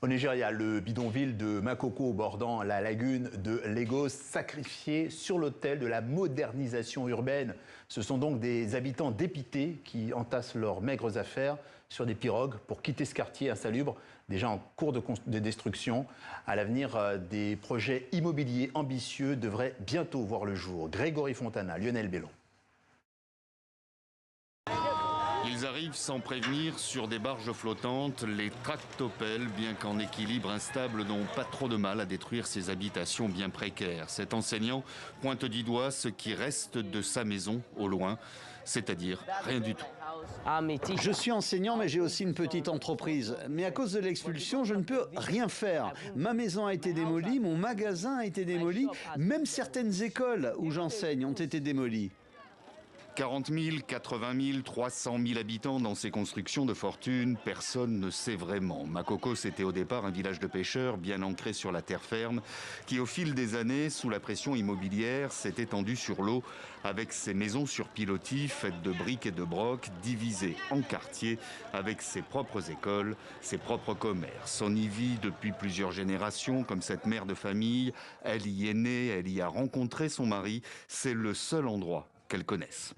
Au Nigeria, le bidonville de Makoko bordant la lagune de Lagos sacrifié sur l'autel de la modernisation urbaine. Ce sont donc des habitants dépités qui entassent leurs maigres affaires sur des pirogues pour quitter ce quartier insalubre, déjà en cours de destruction. À l'avenir, des projets immobiliers ambitieux devraient bientôt voir le jour. Grégory Fontana, Lionel Bellon. Ils arrivent sans prévenir sur des barges flottantes, les tractopelles, bien qu'en équilibre instable, n'ont pas trop de mal à détruire ces habitations bien précaires. Cet enseignant pointe du doigt ce qui reste de sa maison au loin, c'est-à-dire rien du tout. Je suis enseignant, mais j'ai aussi une petite entreprise. Mais à cause de l'expulsion, je ne peux rien faire. Ma maison a été démolie, mon magasin a été démoli, même certaines écoles où j'enseigne ont été démolies. 40 000, 80 000, 300 000 habitants dans ces constructions de fortune, personne ne sait vraiment. Makoko, c'était au départ un village de pêcheurs bien ancré sur la terre ferme, qui au fil des années, sous la pression immobilière, s'est étendu sur l'eau avec ses maisons sur pilotis faites de briques et de brocs, divisées en quartiers, avec ses propres écoles, ses propres commerces. On y vit depuis plusieurs générations, comme cette mère de famille. Elle y est née, elle y a rencontré son mari. C'est le seul endroit qu'elle connaisse.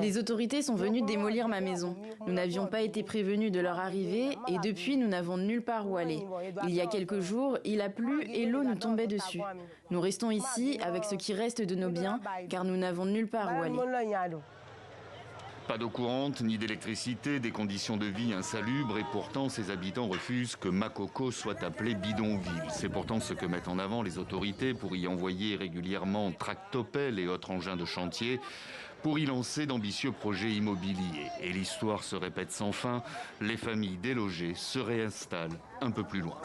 Les autorités sont venues démolir ma maison. Nous n'avions pas été prévenus de leur arrivée et depuis, nous n'avons nulle part où aller. Il y a quelques jours, il a plu et l'eau nous tombait dessus. Nous restons ici avec ce qui reste de nos biens car nous n'avons nulle part où aller. Pas d'eau courante, ni d'électricité, des conditions de vie insalubres et pourtant ces habitants refusent que Makoko soit appelé bidonville. C'est pourtant ce que mettent en avant les autorités pour y envoyer régulièrement tractopelles et autres engins de chantier pour y lancer d'ambitieux projets immobiliers. Et l'histoire se répète sans fin, les familles délogées se réinstallent un peu plus loin.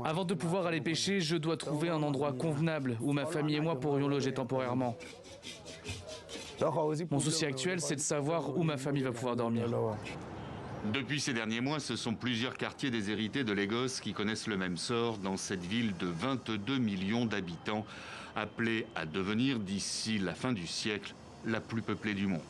Avant de pouvoir aller pêcher, je dois trouver un endroit convenable où ma famille et moi pourrions loger temporairement. Mon souci actuel, c'est de savoir où ma famille va pouvoir dormir. Depuis ces derniers mois, ce sont plusieurs quartiers déshérités de Lagos qui connaissent le même sort dans cette ville de 22 millions d'habitants, appelée à devenir d'ici la fin du siècle la plus peuplée du monde.